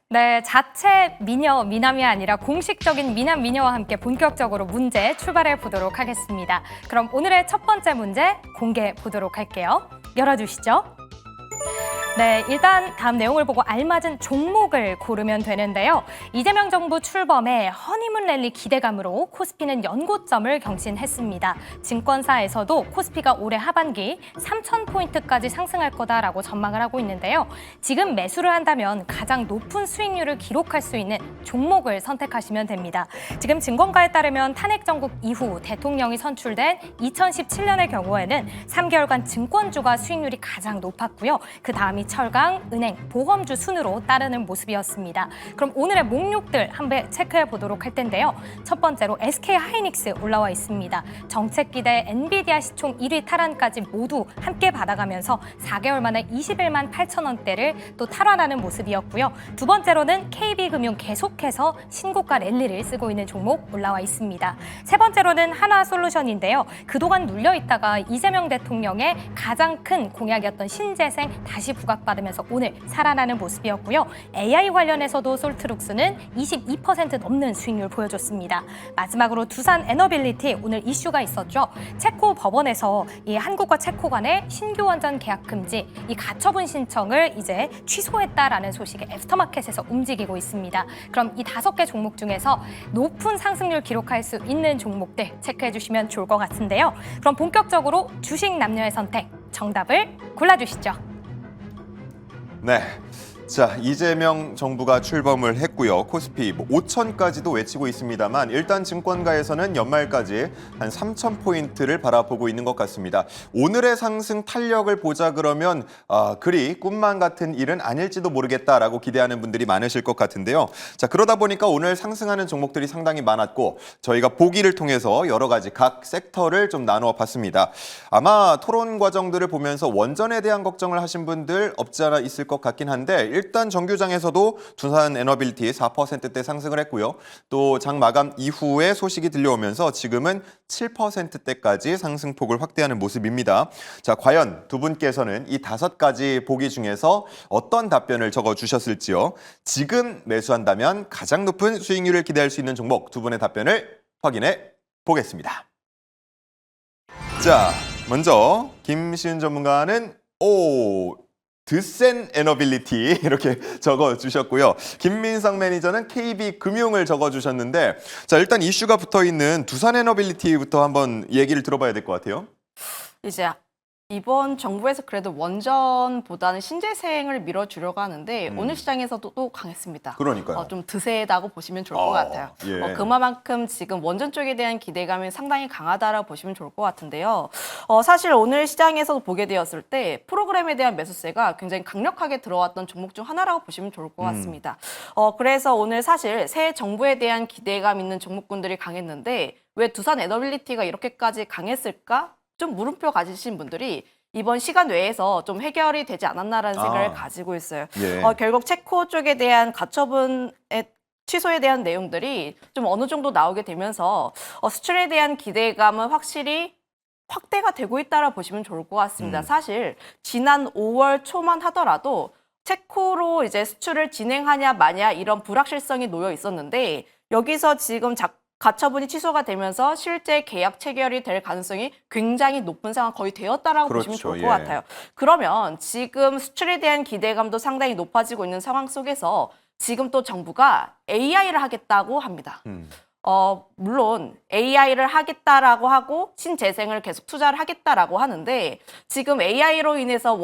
네, 자체 미녀, 미남이 아니라 공식적인 미남, 미녀와 함께 본격적으로 문제 출발해 보도록 하겠습니다. 그럼 오늘의 첫 번째 문제 공개해 보도록 할게요. 열어주시죠. 네, 일단 다음 내용을 보고 알맞은 종목을 고르면 되는데요. 이재명 정부 출범에 허니문 랠리 기대감으로 코스피는 연고점을 경신했습니다. 증권사에서도 코스피가 올해 하반기 3,000포인트까지 상승할 거다라고 전망을 하고 있는데요. 지금 매수를 한다면 가장 높은 수익률을 기록할 수 있는 종목을 선택하시면 됩니다. 지금 증권가에 따르면 탄핵 정국 이후 대통령이 선출된 2017년의 경우에는 3개월간 증권주가 수익률이 가장 높았고요. 그 다음이 철강, 은행, 보험주 순으로 따르는 모습이었습니다. 그럼 오늘의 목록들 한번 체크해 보도록 할 텐데요. 첫 번째로 SK하이닉스 올라와 있습니다. 정책 기대 엔비디아 시총 1위 탈환까지 모두 함께 받아가면서 4개월 만에 21만 8천 원대를 또 탈환하는 모습이었고요. 두 번째로는 KB금융 계속해서 신고가 랠리를 쓰고 있는 종목 올라와 있습니다. 세 번째로는 하나솔루션인데요. 그동안 눌려있다가 이재명 대통령의 가장 큰 공약이었던 신재생 다시 부각받으면서 오늘 살아나는 모습이었고요. AI 관련해서도 솔트룩스는 22% 넘는 수익률 보여줬습니다. 마지막으로 두산 에너빌리티 오늘 이슈가 있었죠. 체코 법원에서 이 한국과 체코 간의 신규 원전 계약 금지, 이 가처분 신청을 이제 취소했다라는 소식이 애프터마켓에서 움직이고 있습니다. 그럼 이 5개 종목 중에서 높은 상승률 기록할 수 있는 종목들 체크해 주시면 좋을 것 같은데요. 그럼 본격적으로 주식 남녀의 선택, 정답을 골라주시죠. 네. 자, 이재명 정부가 출범을 했고요. 코스피 5천까지도 외치고 있습니다만 일단 증권가에서는 연말까지 한 3,000포인트를 바라보고 있는 것 같습니다. 오늘의 상승 탄력을 보자 그러면 그리 꿈만 같은 일은 아닐지도 모르겠다라고 기대하는 분들이 많으실 것 같은데요. 자, 그러다 보니까 오늘 상승하는 종목들이 상당히 많았고 저희가 보기를 통해서 여러 가지 각 섹터를 좀 나누어 봤습니다. 아마 토론 과정들을 보면서 원전에 대한 걱정을 하신 분들 없지 않아 있을 것 같긴 한데 일단 정규장에서도 두산 에너빌티 4%대 상승을 했고요. 또 장 마감 이후에 소식이 들려오면서 지금은 7%대까지 상승폭을 확대하는 모습입니다. 자, 과연 두 분께서는 이 5가지 보기 중에서 어떤 답변을 적어주셨을지요. 지금 매수한다면 가장 높은 수익률을 기대할 수 있는 종목 두 분의 답변을 확인해 보겠습니다. 자, 먼저 김시은 전문가는 드센 에너빌리티 이렇게 적어주셨고요. 김민성 매니저는 KB금융을 적어주셨는데 자, 일단 이슈가 붙어있는 두산 에너빌리티부터 한번 얘기를 들어봐야 될 것 같아요. 이제 이번 정부에서 그래도 원전보다는 신재생을 밀어주려고 하는데 오늘 시장에서도 또 강했습니다. 그러니까요. 좀 드세다고 보시면 좋을 것 같아요. 예. 그만큼 지금 원전 쪽에 대한 기대감이 상당히 강하다라고 보시면 좋을 것 같은데요. 사실 오늘 시장에서도 보게 되었을 때 프로그램에 대한 매수세가 굉장히 강력하게 들어왔던 종목 중 하나라고 보시면 좋을 것 같습니다. 그래서 오늘 사실 새 정부에 대한 기대감 있는 종목군들이 강했는데 왜 두산 에너빌리티가 이렇게까지 강했을까? 좀 물음표 가지신 분들이 이번 시간 외에서 좀 해결이 되지 않았나라는 생각을 가지고 있어요. 예. 결국 체코 쪽에 대한 가처분의 취소에 대한 내용들이 좀 어느 정도 나오게 되면서 수출에 대한 기대감은 확실히 확대가 되고 있다라 보시면 좋을 것 같습니다. 사실 지난 5월 초만 하더라도 체코로 이제 수출을 진행하냐 마냐 이런 불확실성이 놓여 있었는데 여기서 지금 가처분이 취소가 되면서 실제 계약 체결이 될 가능성이 굉장히 높은 상황 거의 되었다라고 보시면 좋을 것 같아요. 그러면 지금 수출에 대한 기대감도 상당히 높아지고 있는 상황 속에서 지금 또 정부가 AI를 하겠다고 합니다. 물론 AI를 하겠다라고 하고 신재생을 계속 투자를 하겠다라고 하는데 지금 AI로 인해서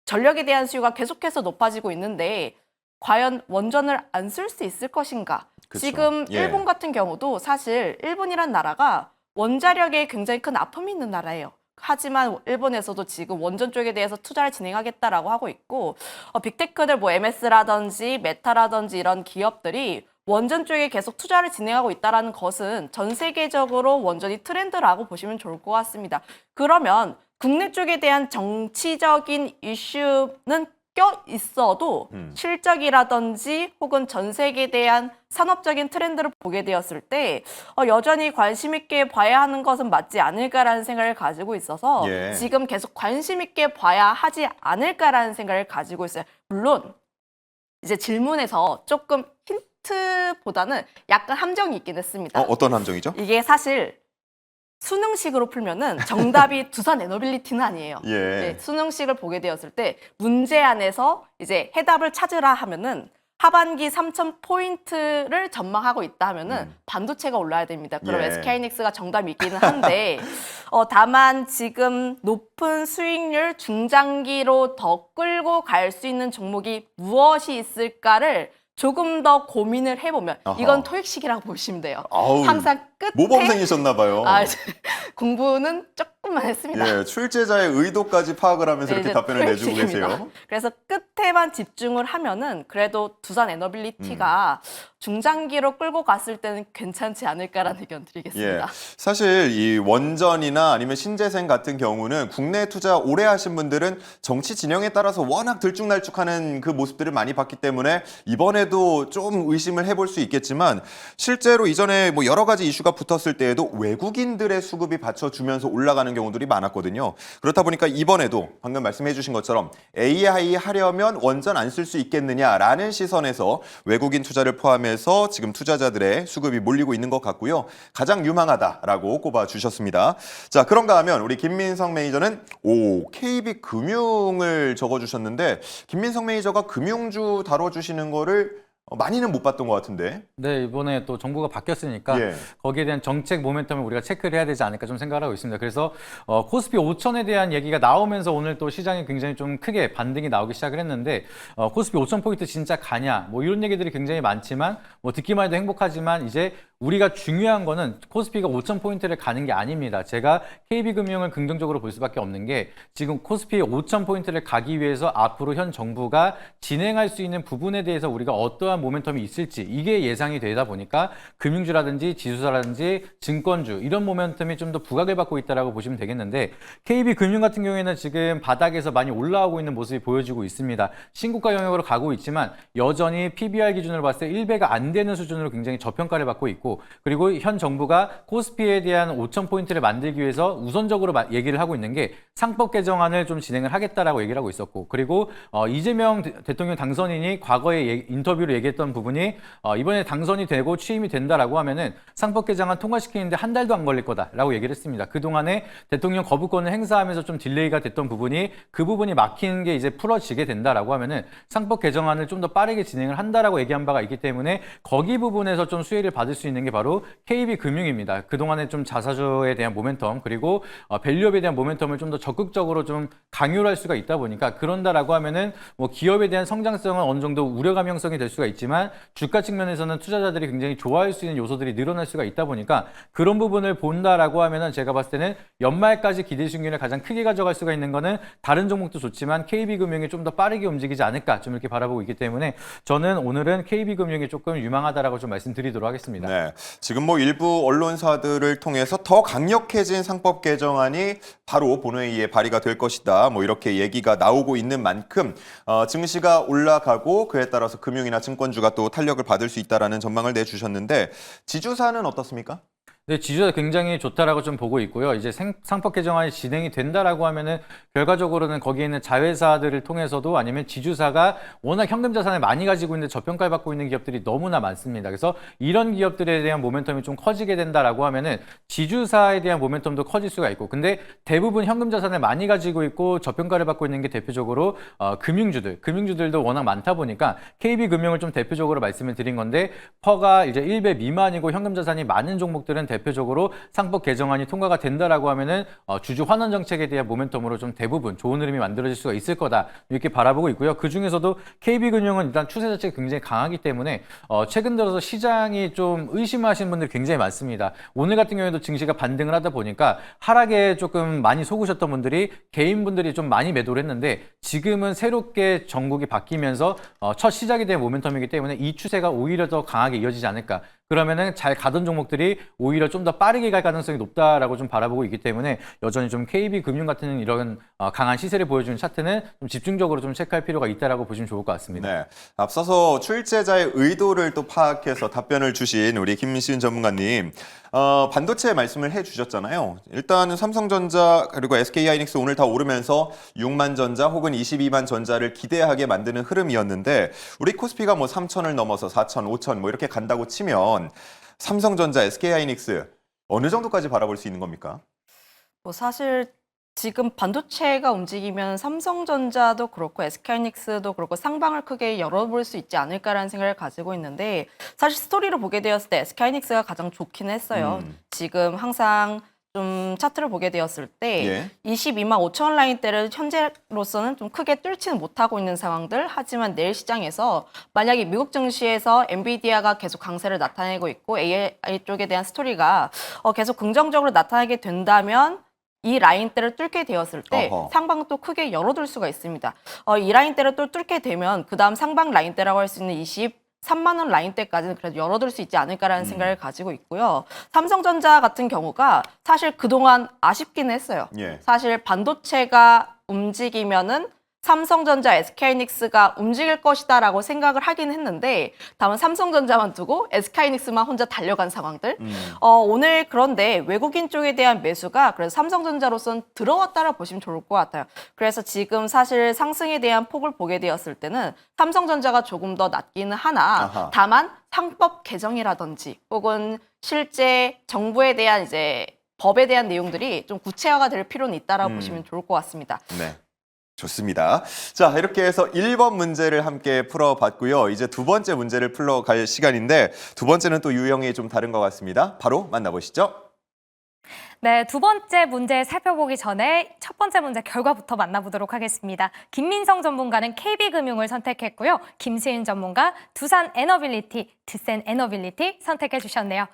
전력에 대한 수요가 계속해서 높아지고 있는데 과연 원전을 안 쓸 수 있을 것인가? 그쵸. 지금 일본 같은 경우도 사실 일본이란 나라가 원자력에 굉장히 큰 아픔이 있는 나라예요. 하지만 일본에서도 지금 원전 쪽에 대해서 투자를 진행하겠다라고 하고 있고 빅테크들 MS라든지 메타라든지 이런 기업들이 원전 쪽에 계속 투자를 진행하고 있다는 것은 전 세계적으로 원전이 트렌드라고 보시면 좋을 것 같습니다. 그러면 국내 쪽에 대한 정치적인 이슈는 껴 있어도 실적이라든지 혹은 전 세계에 대한 산업적인 트렌드를 보게 되었을 때 여전히 관심 있게 봐야 하는 것은 맞지 않을까라는 생각을 가지고 있어서 지금 계속 관심 있게 봐야 하지 않을까라는 생각을 가지고 있어요. 물론 이제 질문에서 조금 힌트보다는 약간 함정이 있긴 했습니다. 어떤 함정이죠? 이게 사실 수능식으로 풀면은 정답이 두산 에너빌리티는 아니에요. 예. 네, 수능식을 보게 되었을 때 문제 안에서 이제 해답을 찾으라 하면은 하반기 3,000포인트를 전망하고 있다 하면은 반도체가 올라야 됩니다. 그럼 예. SK하이닉스가 정답이 있기는 한데 다만 지금 높은 수익률 중장기로 더 끌고 갈 수 있는 종목이 무엇이 있을까를 조금 더 고민을 해보면 아하. 이건 토익식이라고 보시면 돼요. 아우, 항상 끝에 모범생이셨나 봐요. 이제 공부는 조금만 했습니다. 예, 출제자의 의도까지 파악을 하면서 네, 이렇게 이제 답변을 내주고 토익식입니다. 계세요. 그래서 끝에만 집중을 하면은 그래도 두산 에너빌리티가 중장기로 끌고 갔을 때는 괜찮지 않을까라는 의견 드리겠습니다. 예, 사실 이 원전이나 아니면 신재생 같은 경우는 국내 투자 오래 하신 분들은 정치 진영에 따라서 워낙 들쭉날쭉하는 그 모습들을 많이 봤기 때문에 이번에도 좀 의심을 해볼 수 있겠지만 실제로 이전에 뭐 여러 가지 이슈가 붙었을 때에도 외국인들의 수급이 받쳐주면서 올라가는 경우들이 많았거든요. 그렇다 보니까 이번에도 방금 말씀해 주신 것처럼 AI 하려면 원전 안 쓸 수 있겠느냐라는 시선에서 외국인 투자를 포함해서 지금 투자자들의 수급이 몰리고 있는 것 같고요. 가장 유망하다라고 꼽아주셨습니다. 자, 그런가 하면 우리 김민성 매니저는 KB금융을 적어주셨는데 김민성 매니저가 금융주 다뤄주시는 거를 많이는 못 봤던 것 같은데. 네, 이번에 또 정부가 바뀌었으니까 예. 거기에 대한 정책 모멘텀을 우리가 체크를 해야 되지 않을까 좀 생각을 하고 있습니다. 그래서 코스피 5천에 대한 얘기가 나오면서 오늘 또 시장이 굉장히 좀 크게 반등이 나오기 시작을 했는데 코스피 5천 포인트 진짜 가냐 뭐 이런 얘기들이 굉장히 많지만 뭐 듣기만 해도 행복하지만 이제 우리가 중요한 거는 코스피가 5천 포인트를 가는 게 아닙니다. 제가 KB금융을 긍정적으로 볼 수밖에 없는 게 지금 코스피 5천 포인트를 가기 위해서 앞으로 현 정부가 진행할 수 있는 부분에 대해서 우리가 어떠한 모멘텀이 있을지 이게 예상이 되다 보니까 금융주라든지 지수사라든지 증권주 이런 모멘텀이 좀 더 부각을 받고 있다고 보시면 되겠는데 KB금융 같은 경우에는 지금 바닥에서 많이 올라오고 있는 모습이 보여지고 있습니다. 신고가 영역으로 가고 있지만 여전히 PBR 기준으로 봤을 때 1배가 안 되는 수준으로 굉장히 저평가를 받고 있고 그리고 현 정부가 코스피에 대한 5천 포인트를 만들기 위해서 우선적으로 얘기를 하고 있는 게 상법 개정안을 좀 진행을 하겠다라고 얘기를 하고 있었고 그리고 이재명 대통령 당선인이 과거에 인터뷰로 얘기했던 부분이 이번에 당선이 되고 취임이 된다라고 하면은 상법 개정안 통과시키는데 한 달도 안 걸릴 거다라고 얘기를 했습니다. 그동안에 대통령 거부권을 행사하면서 좀 딜레이가 됐던 부분이 그 부분이 막히는 게 이제 풀어지게 된다라고 하면은 상법 개정안을 좀 더 빠르게 진행을 한다라고 얘기한 바가 있기 때문에 거기 부분에서 좀 수혜를 받을 수 있는 게 바로 KB금융입니다. 그동안에 좀 자사주에 대한 모멘텀 그리고 밸류업에 대한 모멘텀을 좀 더 적극적으로 좀 강요를 할 수가 있다 보니까 그런다라고 하면은 뭐 기업에 대한 성장성은 어느 정도 우려 감형성이 될 수가 있지만 주가 측면에서는 투자자들이 굉장히 좋아할 수 있는 요소들이 늘어날 수가 있다 보니까 그런 부분을 본다라고 하면은 제가 봤을 때는 연말까지 기대 수익률을 가장 크게 가져갈 수가 있는 거는 다른 종목도 좋지만 KB금융이 좀 더 빠르게 움직이지 않을까 좀 이렇게 바라보고 있기 때문에 저는 오늘은 KB금융이 조금 유망하다라고 좀 말씀드리도록 하겠습니다. 네, 지금 뭐 일부 언론사들을 통해서 더 강력해진 상법 개정안이 바로 본회의에 발의가 될 것이다. 뭐 이렇게 얘기가 나오고 있는 만큼 증시가 올라가고 그에 따라서 금융이나 증권주가 또 탄력을 받을 수 있다라는 전망을 내주셨는데 지주사는 어떻습니까? 네, 지주가 굉장히 좋다라고 좀 보고 있고요. 이제 상법 개정안이 진행이 된다라고 하면은 결과적으로는 거기에 있는 자회사들을 통해서도 아니면 지주사가 워낙 현금 자산을 많이 가지고 있는데 저평가를 받고 있는 기업들이 너무나 많습니다. 그래서 이런 기업들에 대한 모멘텀이 좀 커지게 된다라고 하면은 지주사에 대한 모멘텀도 커질 수가 있고, 근데 대부분 현금 자산을 많이 가지고 있고 저평가를 받고 있는 게 대표적으로 금융주들도 워낙 많다 보니까 KB금융을 좀 대표적으로 말씀을 드린 건데 퍼가 이제 1배 미만이고 현금 자산이 많은 종목들은 대표적으로 상법 개정안이 통과가 된다라고 하면은 주주 환원 정책에 대한 모멘텀으로 좀 대부분 좋은 흐름이 만들어질 수가 있을 거다 이렇게 바라보고 있고요. 그 중에서도 KB금융은 일단 추세 자체가 굉장히 강하기 때문에 최근 들어서 시장이 좀 의심하시는 분들이 굉장히 많습니다. 오늘 같은 경우에도 증시가 반등을 하다 보니까 하락에 조금 많이 속으셨던 분들이 개인분들이 좀 많이 매도를 했는데 지금은 새롭게 정국이 바뀌면서 첫 시작에 대한 모멘텀이기 때문에 이 추세가 오히려 더 강하게 이어지지 않을까. 그러면은 잘 가던 종목들이 오히려 좀 더 빠르게 갈 가능성이 높다라고 좀 바라보고 있기 때문에 여전히 좀 KB금융 같은 이런 강한 시세를 보여주는 차트는 좀 집중적으로 좀 체크할 필요가 있다라고 보시면 좋을 것 같습니다. 네, 앞서서 출제자의 의도를 또 파악해서 답변을 주신 우리 김민신 전문가님, 반도체 말씀을 해주셨잖아요. 일단은 삼성전자 그리고 SK하이닉스 오늘 다 오르면서 6만 전자 혹은 22만 전자를 기대하게 만드는 흐름이었는데 우리 코스피가 뭐 3천을 넘어서 4천, 5천 뭐 이렇게 간다고 치면 삼성전자, SK하이닉스 어느 정도까지 바라볼 수 있는 겁니까? 뭐 사실 지금 반도체가 움직이면 삼성전자도 그렇고 SK하이닉스도 그렇고 상방을 크게 열어볼 수 있지 않을까라는 생각을 가지고 있는데 사실 스토리로 보게 되었을 때 SK하이닉스가 가장 좋긴 했어요. 지금 항상 좀 차트를 보게 되었을 때 예. 22만 5천 원 라인대를 현재로서는 좀 크게 뚫지는 못하고 있는 상황들. 하지만 내일 시장에서 만약에 미국 증시에서 엔비디아가 계속 강세를 나타내고 있고 AI 쪽에 대한 스토리가 계속 긍정적으로 나타나게 된다면 이 라인대를 뚫게 되었을 때 어허. 상방은 또 크게 열어둘 수가 있습니다. 이 라인대를 또 뚫게 되면 그 다음 상방 라인대라고 할 수 있는 23만 원 라인대까지는 그래도 열어둘 수 있지 않을까라는 생각을 가지고 있고요. 삼성전자 같은 경우가 사실 그동안 아쉽긴 했어요. 예. 사실 반도체가 움직이면은 삼성전자, SK하이닉스가 움직일 것이다라고 생각을 하긴 했는데 다만 삼성전자만 두고 SK하이닉스만 혼자 달려간 상황들. 오늘 그런데 외국인 쪽에 대한 매수가 그래서 삼성전자로서는 들어왔다라 보시면 좋을 것 같아요. 그래서 지금 사실 상승에 대한 폭을 보게 되었을 때는 삼성전자가 조금 더 낮기는 하나 아하. 다만 상법 개정이라든지 혹은 실제 정부에 대한 이제 법에 대한 내용들이 좀 구체화가 될 필요는 있다라고 보시면 좋을 것 같습니다. 네. 좋습니다. 자, 이렇게 해서 1번 문제를 함께 풀어봤고요. 이제 두 번째 문제를 풀러갈 시간인데 두 번째는 또 유형이 좀 다른 것 같습니다. 바로 만나보시죠. 네, 두 번째 문제 살펴보기 전에 첫 번째 문제 결과부터 만나보도록 하겠습니다. 김민성 전문가는 KB금융을 선택했고요. 김수인 전문가 두산 에너빌리티, 드센 에너빌리티 선택해 주셨네요.